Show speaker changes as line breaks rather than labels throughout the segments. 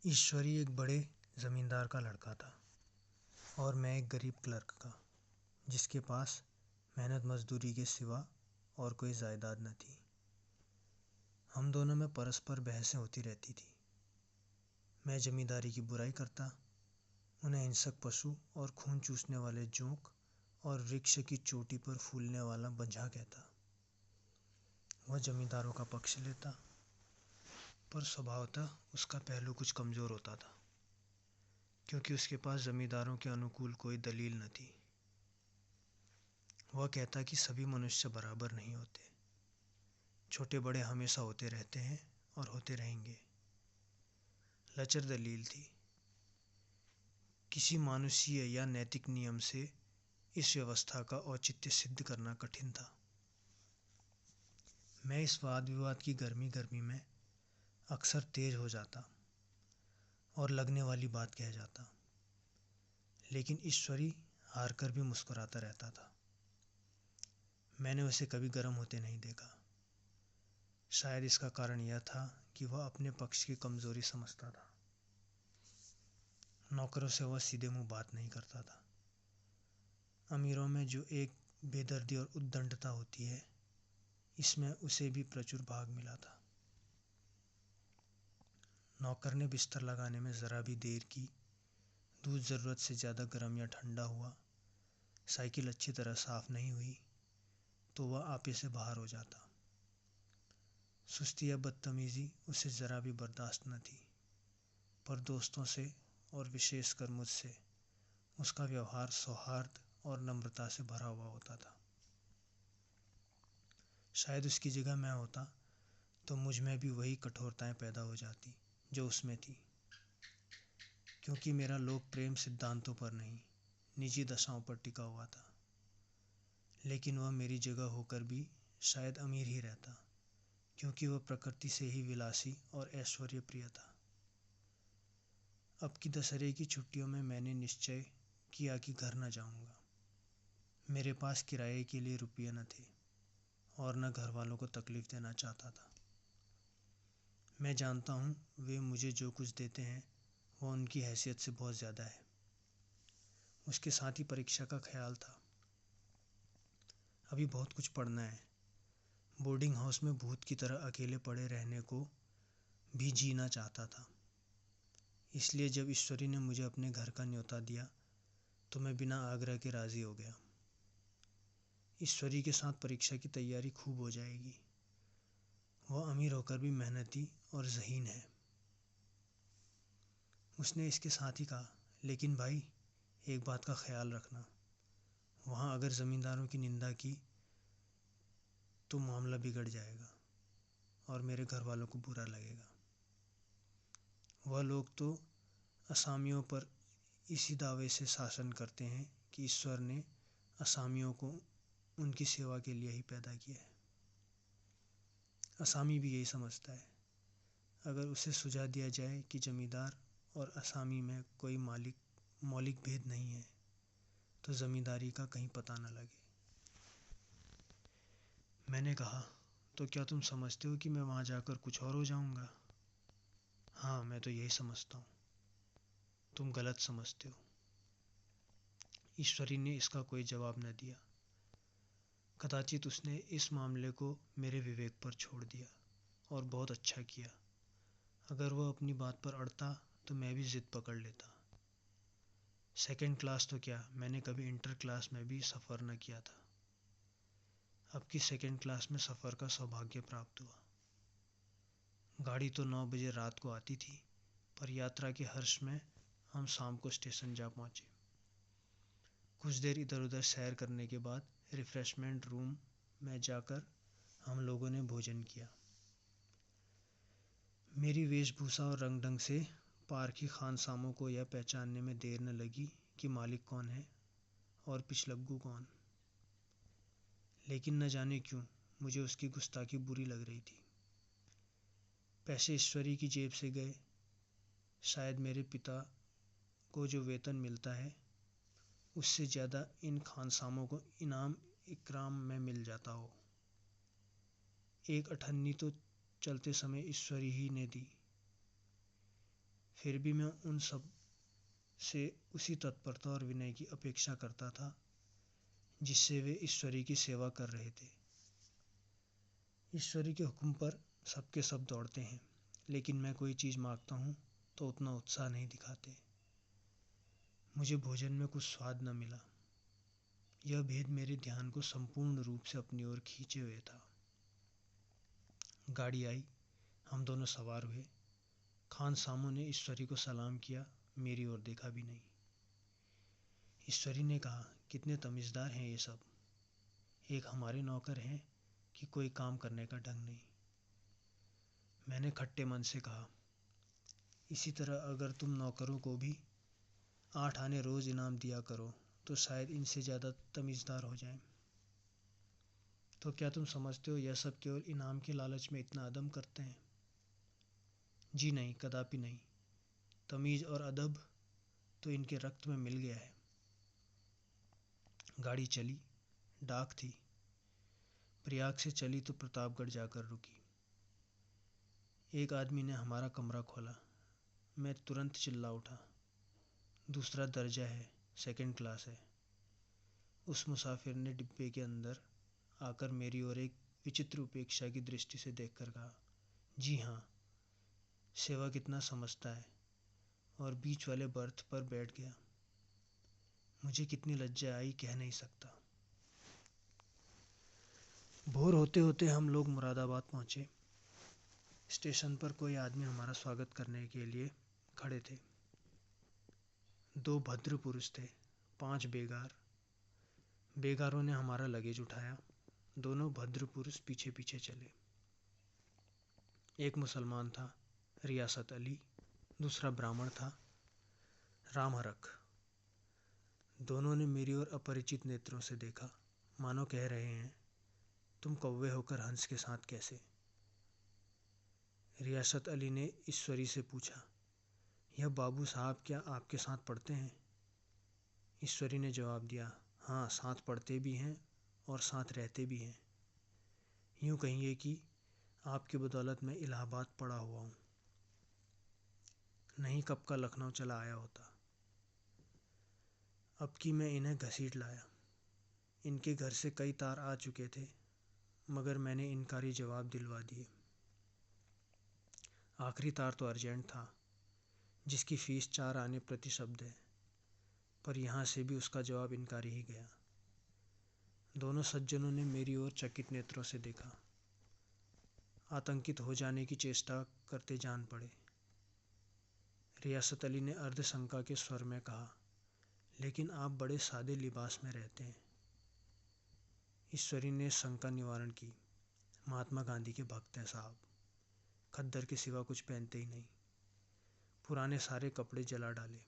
ईश्वरी एक बड़े ज़मींदार का लड़का था और मैं एक गरीब क्लर्क का, जिसके पास मेहनत मजदूरी के सिवा और कोई जायदाद न थी। हम दोनों में परस्पर बहसें होती रहती थी। मैं जमींदारी की बुराई करता, उन्हें हिंसक पशु और खून चूसने वाले जोंक और वृक्ष की चोटी पर फूलने वाला बंझा कहता। वह जमींदारों का पक्ष लेता, पर स्वभावतः उसका पहलू कुछ कमज़ोर होता था, क्योंकि उसके पास जमींदारों के अनुकूल कोई दलील न थी। वह कहता कि सभी मनुष्य बराबर नहीं होते, छोटे बड़े हमेशा होते रहते हैं और होते रहेंगे। लचर दलील थी। किसी मानुषीय या नैतिक नियम से इस व्यवस्था का औचित्य सिद्ध करना कठिन था। मैं इस वाद विवाद की गर्मी में अक्सर तेज हो जाता और लगने वाली बात कह जाता, लेकिन ईश्वरी हार कर भी मुस्कुराता रहता था। मैंने उसे कभी गर्म होते नहीं देखा। शायद इसका कारण यह था कि वह अपने पक्ष की कमजोरी समझता था। नौकरों से वह सीधे मुंह बात नहीं करता था। अमीरों में जो एक बेदर्दी और उद्दंडता होती है, इसमें उसे भी प्रचुर भाग मिला था। नौकर ने बिस्तर लगाने में ज़रा भी देर की, दूध ज़रूरत से ज़्यादा गर्म या ठंडा हुआ, साइकिल अच्छी तरह साफ नहीं हुई, तो वह आपे से बाहर हो जाता। सुस्ती या बदतमीज़ी उसे ज़रा भी बर्दाश्त न थी, पर दोस्तों से और विशेषकर मुझसे उसका व्यवहार सौहार्द और नम्रता से भरा हुआ होता था। शायद उसकी जगह मैं होता तो मुझ में भी वही कठोरताएं पैदा हो जाती जो उसमें थी, क्योंकि मेरा लोक प्रेम सिद्धांतों पर नहीं, निजी दशाओं पर टिका हुआ था। लेकिन वह मेरी जगह होकर भी शायद अमीर ही रहता, क्योंकि वह प्रकृति से ही विलासी और ऐश्वर्य प्रिय था। अब की दशहरे की छुट्टियों में मैंने निश्चय किया कि घर न जाऊंगा। मेरे पास किराए के लिए रुपये न थे और न घर वालों को तकलीफ देना चाहता था। मैं जानता हूँ वे मुझे जो कुछ देते हैं वह उनकी हैसियत से बहुत ज़्यादा है। उसके साथ ही परीक्षा का ख्याल था। अभी बहुत कुछ पढ़ना है। बोर्डिंग हाउस में भूत की तरह अकेले पड़े रहने को भी जीना चाहता था। इसलिए जब ईश्वरी ने मुझे अपने घर का न्योता दिया तो मैं बिना आग्रह के राज़ी हो गया। ईश्वरी के साथ परीक्षा की तैयारी खूब हो जाएगी। वह अमीर होकर भी मेहनती और ज़हीन है। उसने इसके साथ ही कहा, लेकिन भाई एक बात का ख्याल रखना, वहाँ अगर ज़मींदारों की निंदा की तो मामला बिगड़ जाएगा और मेरे घर वालों को बुरा लगेगा। वह लोग तो असामियों पर इसी दावे से शासन करते हैं कि ईश्वर ने असामियों को उनकी सेवा के लिए ही पैदा किया है। असामी भी यही समझता है। अगर उसे सुझा दिया जाए कि जमींदार और असामी में कोई मौलिक भेद नहीं है, तो ज़मींदारी का कहीं पता न लगे। मैंने कहा, तो क्या तुम समझते हो कि मैं वहाँ जाकर कुछ और हो जाऊँगा? हाँ, मैं तो यही समझता हूँ। तुम गलत समझते हो। ईश्वरी ने इसका कोई जवाब न दिया। कदाचित उसने इस मामले को मेरे विवेक पर छोड़ दिया, और बहुत अच्छा किया। अगर वह अपनी बात पर अड़ता तो मैं भी जिद पकड़ लेता। सेकंड क्लास तो क्या, मैंने कभी इंटर क्लास में भी सफ़र न किया था। अब की सेकंड क्लास में सफ़र का सौभाग्य प्राप्त हुआ। गाड़ी तो 9 बजे रात को आती थी, पर यात्रा के हर्ष में हम शाम को स्टेशन जा पहुँचे। कुछ देर इधर उधर सैर करने के बाद रिफ़्रेशमेंट रूम में जाकर हम लोगों ने भोजन किया। मेरी वेशभूषा और रंग ढंग से पारखी खानसामों को यह पहचानने में देर न लगी कि मालिक कौन है और पिछलग्गू कौन। लेकिन न जाने क्यों मुझे उसकी गुस्ताखी बुरी लग रही थी। पैसे ईश्वरी की जेब से गए। शायद मेरे पिता को जो वेतन मिलता है उससे ज़्यादा इन खानसामों को इनाम इकराम में मिल जाता हो। एक अठन्नी तो चलते समय ईश्वरी ही ने दी। फिर भी मैं उन सब से उसी तत्परता और विनय की अपेक्षा करता था जिससे वे ईश्वरी की सेवा कर रहे थे। ईश्वरी के हुक्म पर सबके सब दौड़ते हैं, लेकिन मैं कोई चीज़ मांगता हूँ तो उतना उत्साह नहीं दिखाते। मुझे भोजन में कुछ स्वाद न मिला। यह भेद मेरे ध्यान को संपूर्ण रूप से अपनी ओर खींचे हुए था। गाड़ी आई, हम दोनों सवार हुए। खान सामो ने ईश्वरी को सलाम किया, मेरी ओर देखा भी नहीं। ईश्वरी ने कहा, कितने तमीज़दार हैं ये सब। एक हमारे नौकर हैं कि कोई काम करने का ढंग नहीं। मैंने खट्टे मन से कहा, इसी तरह अगर तुम नौकरों को भी 8 आने रोज़ इनाम दिया करो तो शायद इनसे ज़्यादा तमीज़दार हो जाएं। तो क्या तुम समझते हो यह सब केवल इनाम के लालच में इतना अदम करते हैं? जी नहीं, कदापि नहीं। तमीज़ और अदब तो इनके रक्त में मिल गया है। गाड़ी चली। डाक थी। प्रयाग से चली तो प्रतापगढ़ जाकर रुकी। एक आदमी ने हमारा कमरा खोला। मैं तुरंत चिल्ला उठा, दूसरा दर्जा है, सेकंड क्लास है। उस मुसाफिर ने डिब्बे के अंदर आकर मेरी ओर एक विचित्र उपेक्षा की दृष्टि से देखकर कहा, जी हाँ, सेवा कितना समझता है, और बीच वाले बर्थ पर बैठ गया। मुझे कितनी लज्जा आई कह नहीं सकता। भोर होते होते हम लोग मुरादाबाद पहुँचे। स्टेशन पर कोई आदमी हमारा स्वागत करने के लिए खड़े थे। 2 भद्र पुरुष थे, 5 बेगार। बेगारों ने हमारा लगेज उठाया। दोनों भद्र पुरुष पीछे पीछे चले। एक मुसलमान था, रियासत अली। दूसरा ब्राह्मण था, राम हरख। दोनों ने मेरी ओर अपरिचित नेत्रों से देखा, मानो कह रहे हैं, तुम कौवे होकर हंस के साथ कैसे? रियासत अली ने ईश्वरी से पूछा, यह बाबू साहब क्या आपके साथ पढ़ते हैं? ईश्वरी ने जवाब दिया, हाँ, साथ पढ़ते भी हैं और साथ रहते भी हैं। यूँ कहिए कि आपकी बदौलत मैं इलाहाबाद पढ़ा हुआ हूँ, नहीं कब का लखनऊ चला आया होता। अब कि मैं इन्हें घसीट लाया। इनके घर से कई तार आ चुके थे, मगर मैंने इनकारी जवाब दिलवा दिए। आखिरी तार तो अर्जेंट था, जिसकी फीस 4 आने प्रति शब्द है, पर यहाँ से भी उसका जवाब इनकारी ही गया। दोनों सज्जनों ने मेरी ओर चकित नेत्रों से देखा, आतंकित हो जाने की चेष्टा करते जान पड़े। रियासत अली ने अर्धशंका के स्वर में कहा, लेकिन आप बड़े सादे लिबास में रहते हैं। ईश्वरी ने शंका निवारण की, महात्मा गांधी के भक्त हैं साहब, खद्दर के सिवा कुछ पहनते ही नहीं। पुराने सारे कपड़े जला डाले।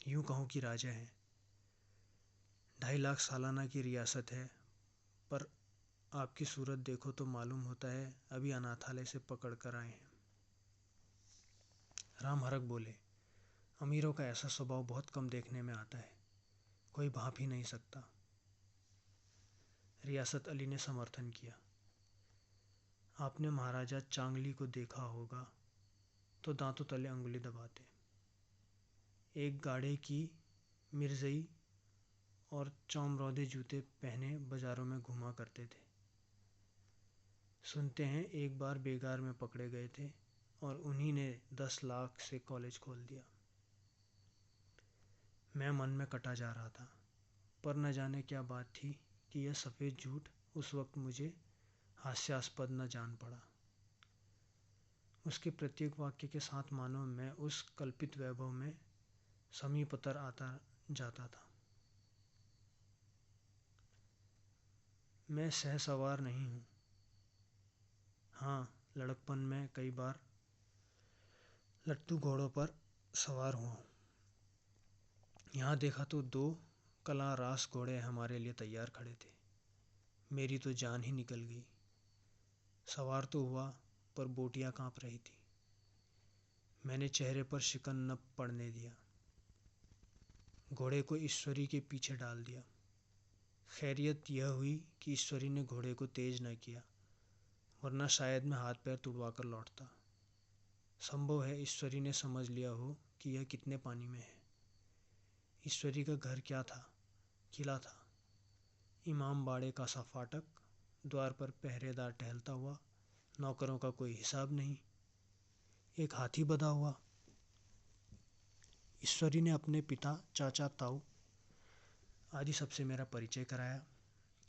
यूँ कहूँ कि राजा हैं। 2.5 लाख सालाना की रियासत है, पर आपकी सूरत देखो तो मालूम होता है अभी अनाथालय से पकड़ कर आए हैं। राम हरख बोले, अमीरों का ऐसा स्वभाव बहुत कम देखने में आता है, कोई भाप ही नहीं सकता। रियासत अली ने समर्थन किया, आपने महाराजा चांगली को देखा होगा तो दांतों तले अंगुली दबाते। एक गाड़े की मिर्जई और चौमरौदे जूते पहने बाजारों में घूमा करते थे। सुनते हैं एक बार बेगार में पकड़े गए थे और उन्हीं ने 10 लाख से कॉलेज खोल दिया। मैं मन में कटा जा रहा था, पर न जाने क्या बात थी कि यह सफ़ेद झूठ उस वक्त मुझे हास्यास्पद न जान पड़ा। उसके प्रत्येक वाक्य के साथ मानो मैं उस कल्पित वैभव में समीपतर आता जाता था। मैं सहसवार नहीं हूँ। हाँ, लड़कपन में कई बार लट्टू घोड़ों पर सवार हुआ हूँ। यहाँ देखा तो 2 कला रास घोड़े हमारे लिए तैयार खड़े थे। मेरी तो जान ही निकल गई। सवार तो हुआ, पर बोटियाँ काँप रही थी। मैंने चेहरे पर शिकन न पड़ने दिया। घोड़े को ईश्वरी के पीछे डाल दिया। खैरियत यह हुई कि ईश्वरी ने घोड़े को तेज न किया, वरना शायद मैं हाथ पैर तुड़वा कर लौटता। संभव है ईश्वरी ने समझ लिया हो कि यह कितने पानी में है। ईश्वरी का घर क्या था? किला था। इमाम बाड़े का सा फाटक, द्वार पर पहरेदार टहलता हुआ, नौकरों का कोई हिसाब नहीं, एक हाथी बंधा हुआ। ईश्वरी ने अपने पिता, चाचा, ताऊ आदि सबसे मेरा परिचय कराया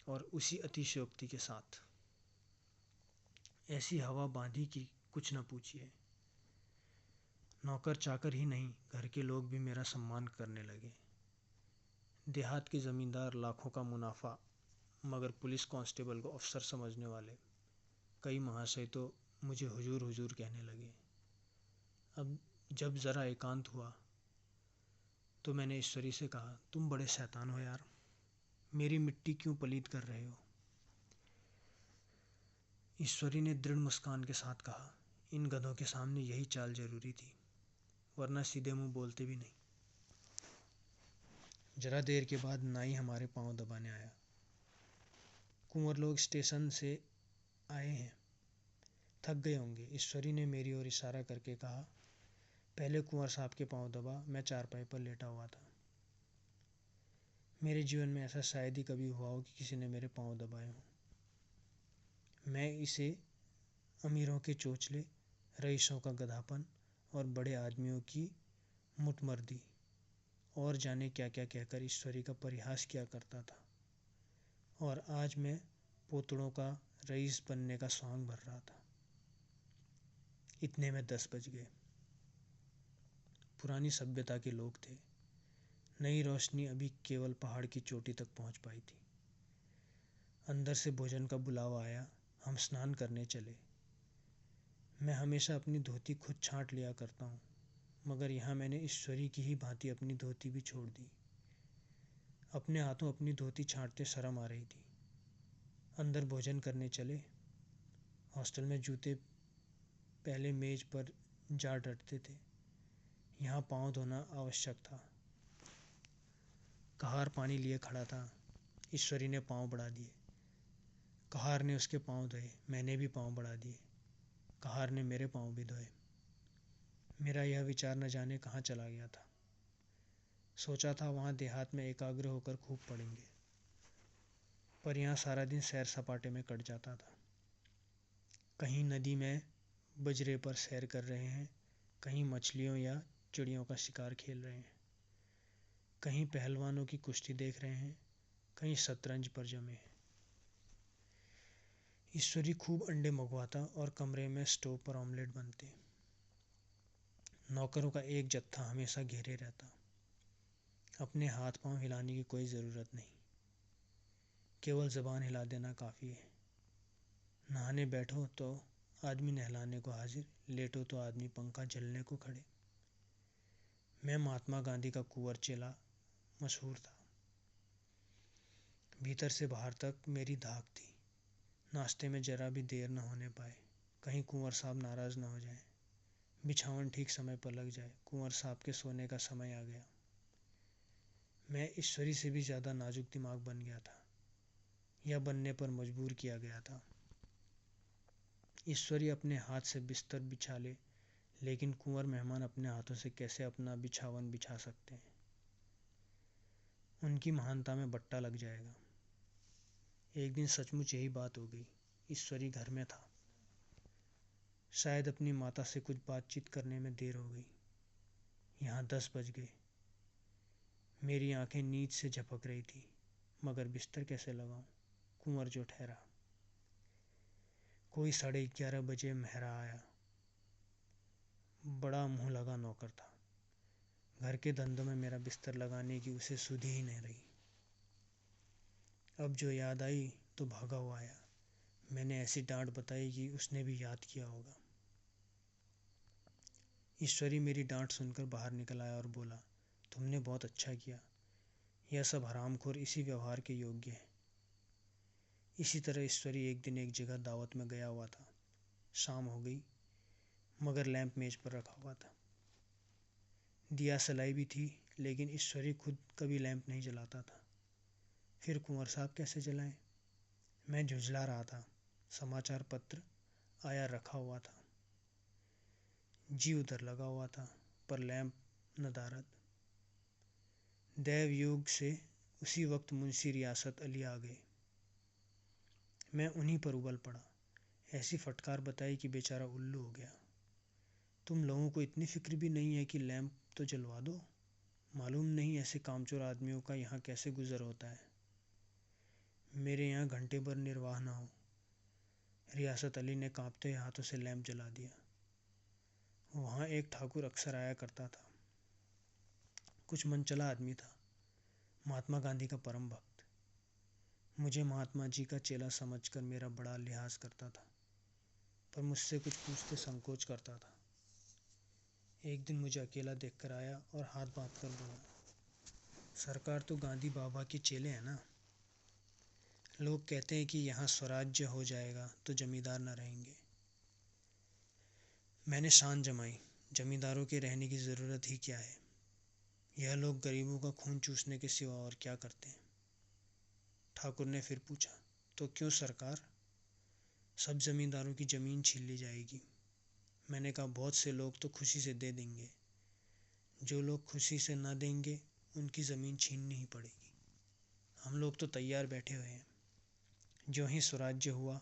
और उसी अतिशयोक्ति के साथ ऐसी हवा बांधी कि कुछ न पूछिए। नौकर चाकर ही नहीं, घर के लोग भी मेरा सम्मान करने लगे। देहात के जमींदार लाखों का मुनाफा मगर पुलिस कांस्टेबल को अफसर समझने वाले कई महाशय तो मुझे हुजूर हुजूर कहने लगे। अब जब ज़रा एकांत हुआ तो मैंने ईश्वरी से कहा, तुम बड़े शैतान हो यार, मेरी मिट्टी क्यों पलीद कर रहे हो? ईश्वरी ने दृढ़ मुस्कान के साथ कहा, इन गधों के सामने यही चाल जरूरी थी, वरना सीधे मुंह बोलते भी नहीं। जरा देर के बाद नाई हमारे पांव दबाने आया। कुंवर लोग स्टेशन से आए हैं, थक गए होंगे। ईश्वरी ने मेरी ओर इशारा करके कहा, पहले कुंवर साहब के पांव दबा। मैं चारपाई पर लेटा हुआ था। मेरे जीवन में ऐसा शायद ही कभी हुआ हो कि किसी ने मेरे पांव दबाए हों। मैं इसे अमीरों के चोचले, रईसों का गधापन और बड़े आदमियों की मुटमर्दी और जाने क्या क्या कहकर ईश्वरी का परिहास किया करता था, और आज मैं पोतड़ों का रईस बनने का सौंग भर रहा था। इतने में 10 बज गए। पुरानी सभ्यता के लोग थे। नई रोशनी अभी केवल पहाड़ की चोटी तक पहुंच पाई थी। अंदर से भोजन का बुलावा आया। हम स्नान करने चले। मैं हमेशा अपनी धोती खुद छांट लिया करता हूँ, मगर यहाँ मैंने ईश्वरी की ही भांति अपनी धोती भी छोड़ दी। अपने हाथों अपनी धोती छांटते शर्म आ रही थी। अंदर भोजन करने चले। हॉस्टल में जूते पहले मेज पर जा डटते थे, यहाँ पाँव धोना आवश्यक था। कहार पानी लिए खड़ा था। ईश्वरी ने पाँव बढ़ा दिए। कहार ने उसके पाँव धोए। मैंने भी पाँव बढ़ा दिए। कहार ने मेरे पाँव भी धोए। मेरा यह विचार न जाने कहाँ चला गया था। सोचा था वहाँ देहात में एकाग्र होकर खूब पढ़ेंगे, पर यहाँ सारा दिन सैर सपाटे में कट जाता था। कहीं नदी में बजरे पर सैर कर रहे हैं, कहीं मछलियों या चिड़ियों का शिकार खेल रहे हैं, कहीं पहलवानों की कुश्ती देख रहे हैं, कहीं शतरंज पर जमे हैं। ईश्वरी खूब अंडे मंगवाता और कमरे में स्टोव पर ऑमलेट बनते। नौकरों का एक जत्था हमेशा घेरे रहता। अपने हाथ पांव हिलाने की कोई ज़रूरत नहीं, केवल ज़बान हिला देना काफ़ी है। नहाने बैठो तो आदमी नहलाने को हाजिर, लेटो तो आदमी पंखा झलने को खड़े। मैं महात्मा गांधी का कुंवर चेला मशहूर था। भीतर से बाहर तक मेरी धाक थी। नाश्ते में जरा भी देर न होने पाए, कहीं कुंवर साहब नाराज़ न हो जाएं। बिछावन ठीक समय पर लग जाए। कुंवर साहब के सोने का समय आ गया। मैं ईश्वरी से भी ज़्यादा नाजुक दिमाग बन गया था, या बनने पर मजबूर किया गया था। ईश्वरी अपने हाथ से बिस्तर बिछा ले, लेकिन कुंवर मेहमान अपने हाथों से कैसे अपना बिछावन बिछा सकते हैं? उनकी महानता में बट्टा लग जाएगा। एक दिन सचमुच यही बात हो गई। ईश्वरी घर में था। शायद अपनी माता से कुछ बातचीत करने में देर हो गई। यहाँ 10 बज गए। मेरी आंखें नींद से झपक रही थी, मगर बिस्तर कैसे लगाऊं? कुंवर जो ठहरा। कोई 11:30 बजे महरा आया। बड़ा मुंह लगा नौकर था। घर के धंधों में मेरा बिस्तर लगाने की उसे सुधि ही नहीं रही। अब जो याद आई तो भागा हुआ आया। मैंने ऐसी डांट बताई कि उसने भी याद किया होगा। ईश्वरी मेरी डांट सुनकर बाहर निकल आया और बोला, तुमने बहुत अच्छा किया। यह सब हरामखोर इसी व्यवहार के योग्य हैं। इसी तरह ईश्वरी एक दिन एक जगह दावत में गया हुआ था। शाम हो गई, मगर लैंप मेज पर रखा हुआ था। दिया सलाई भी थी, लेकिन ईश्वरी खुद कभी लैंप नहीं जलाता था। फिर कुंवर साहब कैसे जलाएं? मैं झुंझला रहा था। समाचार पत्र आया रखा हुआ था। जी उधर लगा हुआ था, पर लैंप नदारद। दैव योग से उसी वक्त मुंशी रियासत अली आ गए। मैं उन्हीं पर उबल पड़ा, ऐसी फटकार बताई कि बेचारा उल्लू हो गया। तुम लोगों को इतनी फिक्र भी नहीं है कि लैंप तो जलवा दो? मालूम नहीं ऐसे कामचोर आदमियों का यहाँ कैसे गुजर होता है। मेरे यहाँ घंटे भर निर्वाह न हो। रियासत अली ने कांपते हाथों से लैंप जला दिया। वहाँ एक ठाकुर अक्सर आया करता था, कुछ मनचला आदमी था, महात्मा गांधी का परम भक्त। मुझे महात्मा जी का चेला समझकर मेरा बड़ा लिहाज करता था, पर मुझसे कुछ पूछते संकोच करता था। एक दिन मुझे अकेला देखकर आया और हाथ बांध कर बोला, सरकार तो गांधी बाबा के चेले हैं ना। लोग कहते हैं कि यहाँ स्वराज्य हो जाएगा तो जमींदार न रहेंगे। मैंने शान जमाई, जमींदारों के रहने की ज़रूरत ही क्या है। यह लोग गरीबों का खून चूसने के सिवा और क्या करते हैं। ठाकुर ने फिर पूछा, तो क्यों सरकार, सब जमींदारों की ज़मीन छीन ली जाएगी? मैंने कहा, बहुत से लोग तो खुशी से दे देंगे, जो लोग खुशी से न देंगे उनकी ज़मीन छीननी ही पड़ेगी। हम लोग तो तैयार बैठे हुए हैं, जो ही स्वराज्य हुआ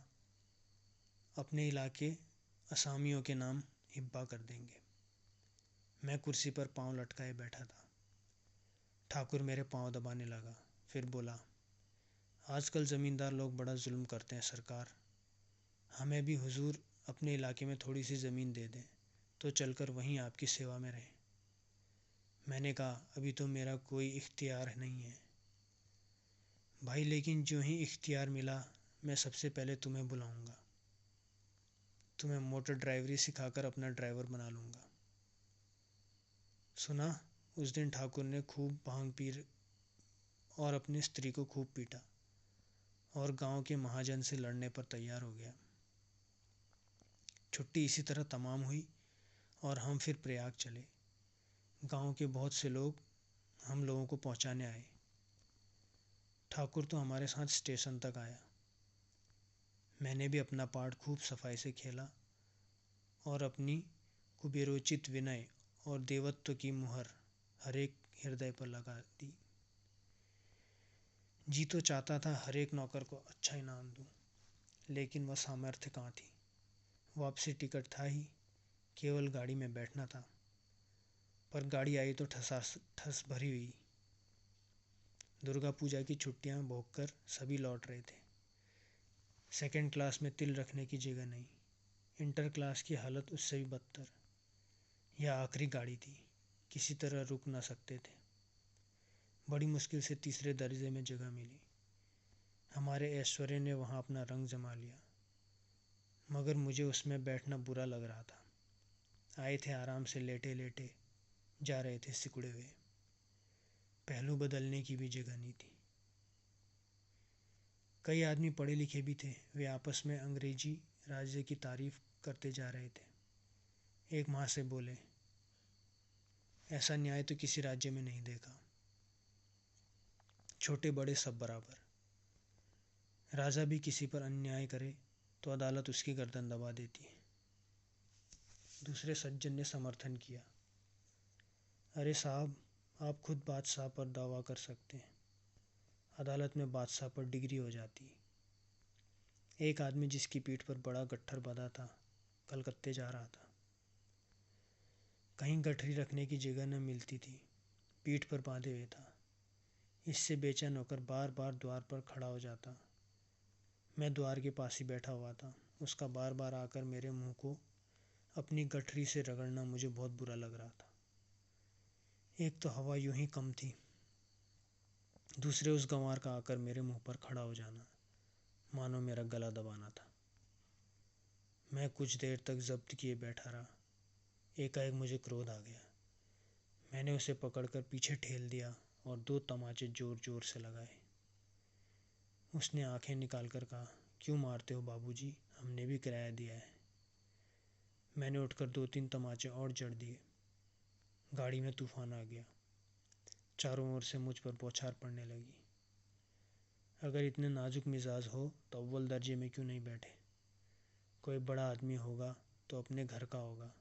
अपने इलाके असामियों के नाम हिब्बा कर देंगे। मैं कुर्सी पर पांव लटकाए बैठा था। ठाकुर मेरे पांव दबाने लगा, फिर बोला, आजकल ज़मींदार लोग बड़ा जुल्म करते हैं सरकार। हमें भी हुजूर अपने इलाके में थोड़ी सी ज़मीन दे दें तो चलकर वहीं आपकी सेवा में रहें। मैंने कहा, अभी तो मेरा कोई इख्तियार नहीं है भाई, लेकिन जो ही इख्तियार मिला मैं सबसे पहले तुम्हें बुलाऊंगा। तुम्हें मोटर ड्राइवरी सिखाकर अपना ड्राइवर बना लूँगा। सुना, उस दिन ठाकुर ने खूब भांग पी और अपनी स्त्री को खूब पीटा और गांव के महाजन से लड़ने पर तैयार हो गया। छुट्टी इसी तरह तमाम हुई और हम फिर प्रयाग चले। गांव के बहुत से लोग हम लोगों को पहुंचाने आए। ठाकुर तो हमारे साथ स्टेशन तक आया। मैंने भी अपना पार्ट खूब सफाई से खेला और अपनी कुबेरोचित विनय और देवत्व की मुहर हर एक हृदय पर लगा दी। जी तो चाहता था हर एक नौकर को अच्छा इनाम दूं, लेकिन वह सामर्थ्य कहाँ थी। वापसी टिकट था ही, केवल गाड़ी में बैठना था, पर गाड़ी आई तो ठस भरी हुई। दुर्गा पूजा की छुट्टियां भोगकर सभी लौट रहे थे। सेकंड क्लास में तिल रखने की जगह नहीं। इंटर क्लास की हालत उससे भी बदतर। यह आखिरी गाड़ी थी, किसी तरह रुक न सकते थे। बड़ी मुश्किल से तीसरे दर्जे में जगह मिली। हमारे ऐश्वर्य ने वहाँ अपना रंग जमा लिया, मगर मुझे उसमें बैठना बुरा लग रहा था। आए थे आराम से लेटे लेटे, जा रहे थे सिकुड़े हुए। पहलू बदलने की भी जगह नहीं थी। कई आदमी पढ़े लिखे भी थे, वे आपस में अंग्रेजी राज्य की तारीफ करते जा रहे थे। एक माँ से बोले, ऐसा न्याय तो किसी राज्य में नहीं देखा। छोटे बड़े सब बराबर। राजा भी किसी पर अन्याय करे तो अदालत उसकी गर्दन दबा देती है। दूसरे सज्जन ने समर्थन किया, अरे साहब, आप खुद बादशाह पर दावा कर सकते हैं, अदालत में बादशाह पर डिग्री हो जाती है। एक आदमी जिसकी पीठ पर बड़ा गट्ठर बंधा था, कलकत्ते जा रहा था। कहीं गठरी रखने की जगह न मिलती थी, पीठ पर बांधे हुए था। इससे बेचैन होकर बार बार द्वार पर खड़ा हो जाता। मैं द्वार के पास ही बैठा हुआ था। उसका बार बार आकर मेरे मुंह को अपनी गठरी से रगड़ना मुझे बहुत बुरा लग रहा था। एक तो हवा यूं ही कम थी, दूसरे उस गंवार का आकर मेरे मुंह पर खड़ा हो जाना मानो मेरा गला दबाना था। मैं कुछ देर तक जब्त किए बैठा रहा। एकाएक मुझे क्रोध आ गया। मैंने उसे पकड़कर पीछे ठेल दिया और 2 तमाचे जोर जोर से लगाए। उसने आंखें निकालकर कहा, क्यों मारते हो बाबूजी, हमने भी किराया दिया है। मैंने उठकर 2-3 तमाचे और जड़ दिए। गाड़ी में तूफान आ गया। चारों ओर से मुझ पर बौछार पड़ने लगी। अगर इतने नाजुक मिजाज हो तो अव्वल दर्जे में क्यों नहीं बैठे? कोई बड़ा आदमी होगा तो अपने घर का होगा,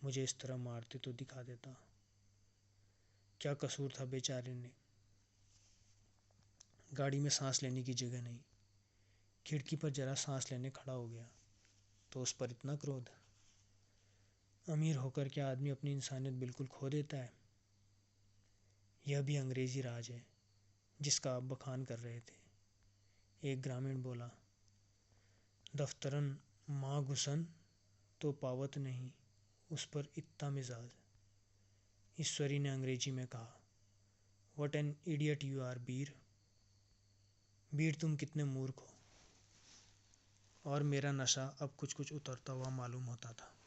मुझे इस तरह मारते तो दिखा देता। क्या कसूर था बेचारे ने। गाड़ी में सांस लेने की जगह नहीं। खिड़की पर जरा सांस लेने खड़ा हो गया तो उस पर इतना क्रोध। अमीर होकर क्या आदमी अपनी इंसानियत बिल्कुल खो देता है? यह भी अंग्रेजी राज है जिसका आप बखान कर रहे थे। एक ग्रामीण बोला, दफ्तरन माँ घुसन तो पावत नहीं उस पर इतना मिजाज। ईश्वरी ने अंग्रेजी में कहा, what an idiot you are Bir. Bir तुम कितने मूर्ख हो। और मेरा नशा अब कुछ कुछ उतरता हुआ मालूम होता था।